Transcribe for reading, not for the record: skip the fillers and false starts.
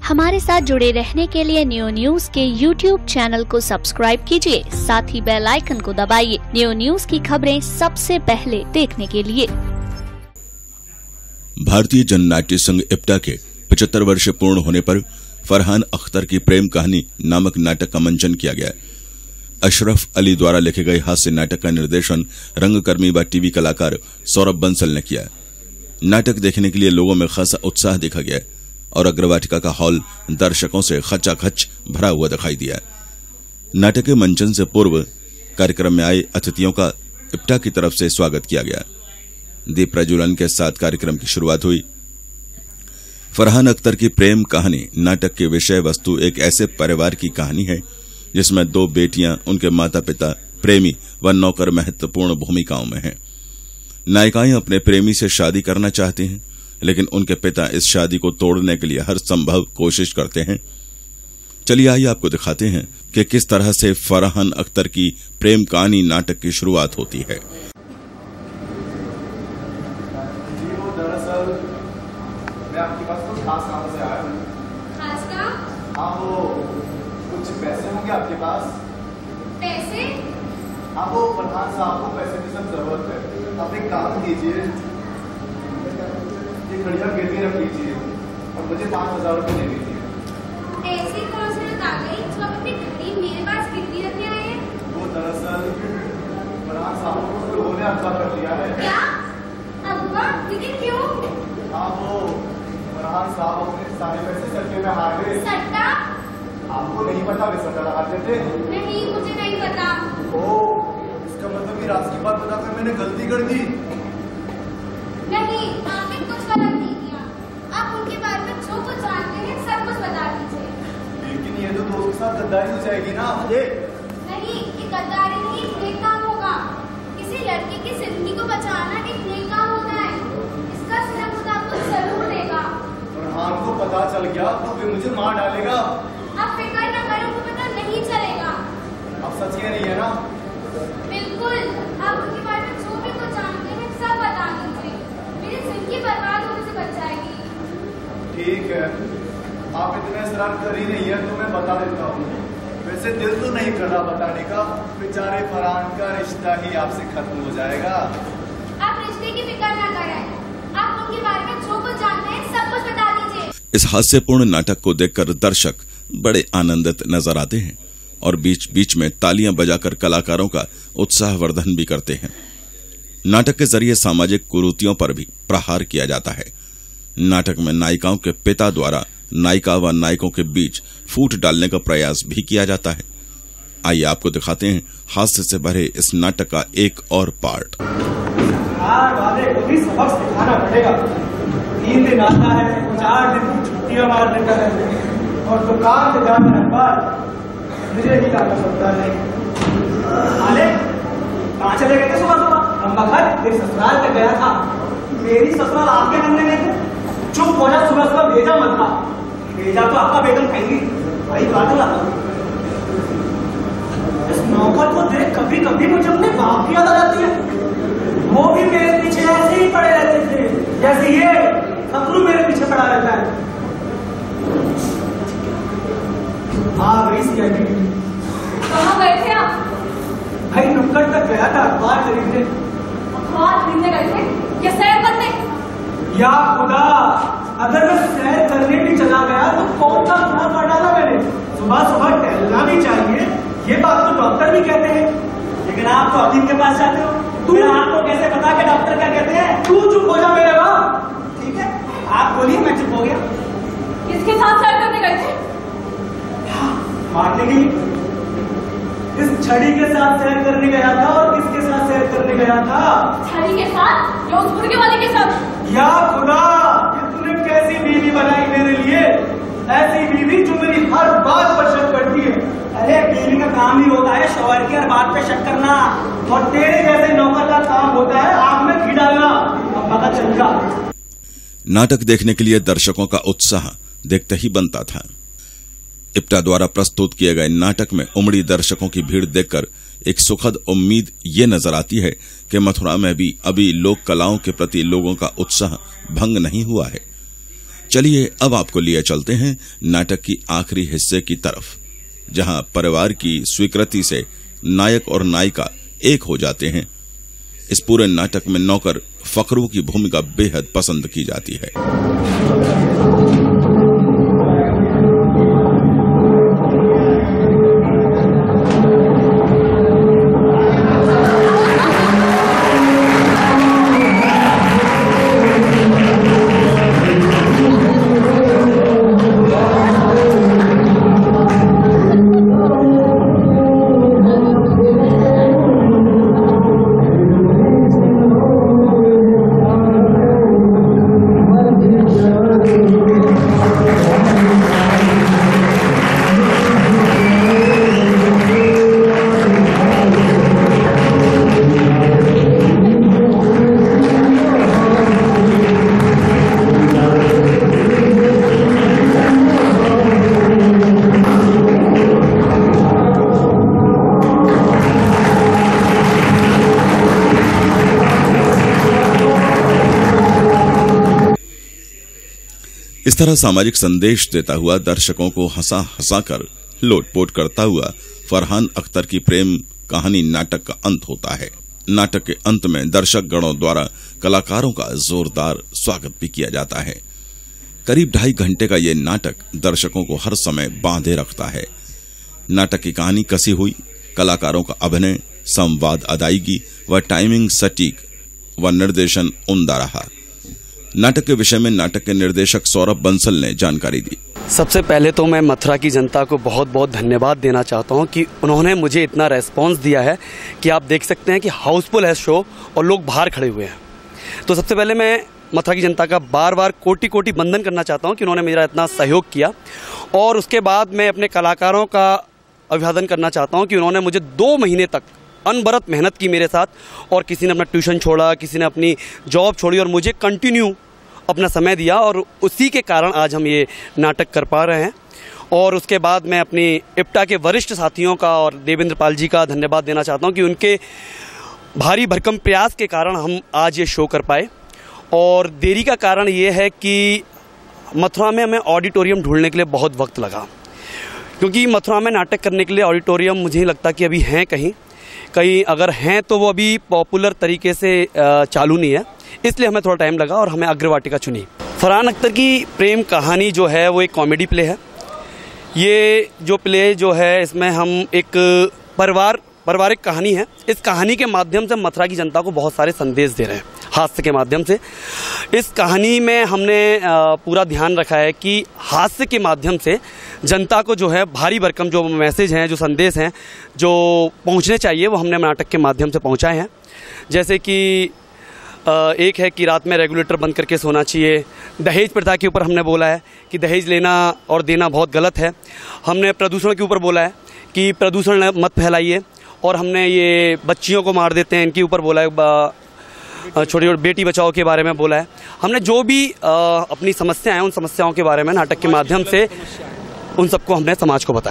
हमारे साथ जुड़े रहने के लिए न्यू न्यूज के YouTube चैनल को सब्सक्राइब कीजिए, साथ ही बेल आइकन को दबाइए न्यू न्यूज की खबरें सबसे पहले देखने के लिए। भारतीय जननाट्य संघ इप्टा के 75 वर्ष पूर्ण होने पर फरहान अख्तर की प्रेम कहानी नामक नाटक का मंचन किया गया। अशरफ अली द्वारा लिखे गए हास्य नाटक का निर्देशन रंगकर्मी व टीवी कलाकार सौरभ बंसल ने किया। नाटक देखने के लिए लोगों में खासा उत्साह देखा गया और अग्रवाटिका का हॉल दर्शकों से खचाखच भरा हुआ दिखाई दिया। नाटक के मंचन से पूर्व कार्यक्रम में आए अतिथियों का इप्टा की तरफ से स्वागत किया गया। दीप प्रज्वलन के साथ कार्यक्रम की शुरुआत हुई। फरहान अख्तर की प्रेम कहानी नाटक के विषय वस्तु एक ऐसे परिवार की कहानी है जिसमें 2 बेटियां, उनके माता पिता, प्रेमी व नौकर महत्वपूर्ण भूमिकाओं में हैं। नायिकाएं अपने प्रेमी से शादी करना चाहती हैं, लेकिन उनके पिता इस शादी को तोड़ने के लिए हर संभव कोशिश करते हैं। चलिए आइए आपको दिखाते हैं कि किस तरह से फरहान अख्तर की प्रेम कहानी नाटक की शुरुआत होती है। दरअसल मैं आपके पास कुछ खास काम से आया हूँ। खास काम? हाँ, वो कुछ पैसे होंगे आपके पास? पैसे? हाँ, वो फरहान साहब को पैसे की सब जरूरत है। आप एक काम कीजिए, ये खड़िया गिरवी रख लीजिए और मुझे 5000 रुपये दे दीजिए। ऐसी कौन सी बात आ गई जो आप अपनी घड़ी मेरे पास गिरवी रखने आए हैं? वो दरअसल फरहान साहब को उस लोगों ने अगवा कर लिया है। क्या? अगवा? लेकिन क्यों? हाँ, वो फरहान साहब अपने सारे पैसे सट्टे में हार गए। सट्टा? आपको नहीं पता वे सट्टा लगाते थे? नहीं, मुझे नहीं पता। ओह, इसका मतलब कि राज की बात बताकर मैंने गलती कर दी। नहीं, आपने कुछ गलत नहीं किया। आप उनके बारे में जो कुछ जानते हैं सब कुछ बता दीजिए। लेकिन ये तो दोस्त के साथ गद्दारी हो जाएगी ना। नहीं, ये गद्दारी नहीं, नेक काम होगा। किसी लड़की की जिंदगी को बचाना एक नेक काम होता है। इसका सिला खुद आपको जरूर देगा। फरहान को पता चल गया तो वे मुझे मार डालेगा। आप फिक्र न करो, वो पता नहीं चलेगा। अब सच ये नहीं है ना? बिल्कुल, आप उनके बारे में जो भी कुछ जानते हैं सब बता दीजिए। मेरी जिंदगी बर्बाद होने से बच जाएगी। ठीक है, आप इतने इसरार कर ही नहीं है तो मैं बता देता हूँ। वैसे दिल तो नहीं कर रहा बताने का, बेचारे फरहान का रिश्ता ही आपसे खत्म हो जाएगा। आप रिश्ते की फिक्र न करें, आप उनके बारे में जो कुछ जानते हैं सब कुछ बता दीजिए। इस हास्यपूर्ण नाटक को देखकर दर्शक बड़े आनंदित नजर आते हैं और बीच बीच में तालियां बजाकर कलाकारों का उत्साहवर्धन भी करते हैं। नाटक के जरिए सामाजिक कुरीतियों पर भी प्रहार किया जाता है। नाटक में नायिकाओं के पिता द्वारा नायिका व नायकों के बीच फूट डालने का प्रयास भी किया जाता है। आइए आपको दिखाते हैं हास्य से भरे इस नाटक का एक और पार्ट। वाले को भी सबक सिखाना पड़ेगा। 3 दिन आता है, 4 दिन की छुट्टियां मार देता है और दुकान से जाने के बाद मुझे ही लाना पड़ता है। मालिक, कहाँ चले गए थे सुबह सुबह? हम बखत एक ससुराल तक गया था। मेरी ससुराल आपके कमरे में थे। चुप हो जा, सुबह सुबह भेजा मत था। भेजा तो आपका बेगम खाएंगी। भाई बात ला, इस नौकर को देख कभी कभी मुझे अपने बाप की याद आ जाती है। वो भी मेरे पीछे ऐसे ही पड़े रहते थे जैसे ये खतरू मेरे पीछे पड़ा रहता है। आ गई सीआईडी। कहाँ गए थे आप? भाई नुक्कड़ तक गया था अखबार खरीदने। अखबार खरीदने गए थे या सैर करने? या खुदा, अगर मैं सैर करने भी चला गया तो कौन सा गुनाह कर डाला मैंने? सुबह सुबह टहलना भी चाहिए, ये बात तो डॉक्टर भी कहते हैं। लेकिन आप तो हकीम के पास जाते हो। तुम्हें आपको कैसे पता कि डॉक्टर क्या कहते हैं? तू चुप हो जा मेरे बाप। ठीक है, आप बोलिए, मैं चुप हो गया। किसके साथ सैर करने गए थे? मारने के लिए। इस छड़ी के साथ सैर करने गया था। और किसके साथ सैर करने गया था? छड़ी के साथ या उस मुर्गे वाले के साथ? या खुदा, ये तूने कैसी बीवी बनाई मेरे लिए? ऐसी बीवी जो मेरी हर बात पर शक करती है। अरे बीवी का काम ही होता है शौहर की हर बात पे शक करना, और तेरे जैसे नौकर का काम होता है आग में घी डालना। अब पता चल गया। नाटक देखने के लिए दर्शकों का उत्साह देखते ही बनता था। इप्टा द्वारा प्रस्तुत किए गए नाटक में उमड़ी दर्शकों की भीड़ देखकर एक सुखद उम्मीद ये नजर आती है कि मथुरा में भी अभी लोक कलाओं के प्रति लोगों का उत्साह भंग नहीं हुआ है। चलिए अब आपको लिए चलते हैं नाटक की आखिरी हिस्से की तरफ, जहां परिवार की स्वीकृति से नायक और नायिका एक हो जाते हैं। इस पूरे नाटक में नौकर फकरू की भूमिका बेहद पसंद की जाती है। इस तरह सामाजिक संदेश देता हुआ, दर्शकों को हंसा हंसा कर लोटपोट करता हुआ फरहान अख्तर की प्रेम कहानी नाटक का अंत होता है। नाटक के अंत में दर्शक गणों द्वारा कलाकारों का जोरदार स्वागत भी किया जाता है। करीब 2.5 घंटे का ये नाटक दर्शकों को हर समय बांधे रखता है। नाटक की कहानी कसी हुई, कलाकारों का अभिनय, संवाद, अदायगी व टाइमिंग सटीक व निर्देशन उम्दा रहा। नाटक के विषय में नाटक के निर्देशक सौरभ बंसल ने जानकारी दी। सबसे पहले तो मैं मथुरा की जनता को बहुत बहुत धन्यवाद देना चाहता हूं कि उन्होंने मुझे इतना रेस्पॉन्स दिया है कि आप देख सकते हैं कि हाउसफुल है शो और लोग बाहर खड़े हुए हैं। तो सबसे पहले मैं मथुरा की जनता का बार बार कोटि कोटि वंदन करना चाहता हूं कि उन्होंने मेरा इतना सहयोग किया। और उसके बाद मैं अपने कलाकारों का अभिवादन करना चाहता हूँ कि उन्होंने मुझे 2 महीने तक अनबरत मेहनत की मेरे साथ, और किसी ने अपना ट्यूशन छोड़ा, किसी ने अपनी जॉब छोड़ी और मुझे कंटिन्यू अपना समय दिया, और उसी के कारण आज हम ये नाटक कर पा रहे हैं। और उसके बाद मैं अपनी इप्टा के वरिष्ठ साथियों का और देवेंद्र पाल जी का धन्यवाद देना चाहता हूँ कि उनके भारी भरकम प्रयास के कारण हम आज ये शो कर पाए। और देरी का कारण ये है कि मथुरा में हमें ऑडिटोरियम ढूंढने के लिए बहुत वक्त लगा, क्योंकि मथुरा में नाटक करने के लिए ऑडिटोरियम मुझे नहीं लगता कि अभी हैं कहीं अगर हैं तो वो अभी पॉपुलर तरीके से चालू नहीं है, इसलिए हमें थोड़ा टाइम लगा और हमें अग्रवाटिका चुनी। फरहान अख्तर की प्रेम कहानी जो है वो एक कॉमेडी प्ले है। ये जो प्ले जो है इसमें हम एक पारिवारिक कहानी है। इस कहानी के माध्यम से मथुरा की जनता को बहुत सारे संदेश दे रहे हैं हास्य के माध्यम से। इस कहानी में हमने पूरा ध्यान रखा है कि हास्य के माध्यम से जनता को जो है भारी भरकम जो मैसेज हैं, जो संदेश हैं, जो पहुंचने चाहिए, वो हमने नाटक के माध्यम से पहुंचाए हैं। जैसे कि एक है कि रात में रेगुलेटर बंद करके सोना चाहिए। दहेज प्रथा के ऊपर हमने बोला है कि दहेज लेना और देना बहुत गलत है। हमने प्रदूषण के ऊपर बोला है कि प्रदूषण मत फैलाइए। और हमने ये बच्चियों को मार देते हैं इनके ऊपर बोला है, छोटी छोटी बेटी बचाओ के बारे में बोला है। हमने जो भी अपनी समस्याएं हैं उन समस्याओं के बारे में नाटक के माध्यम से उन सबको हमने समाज को बताया।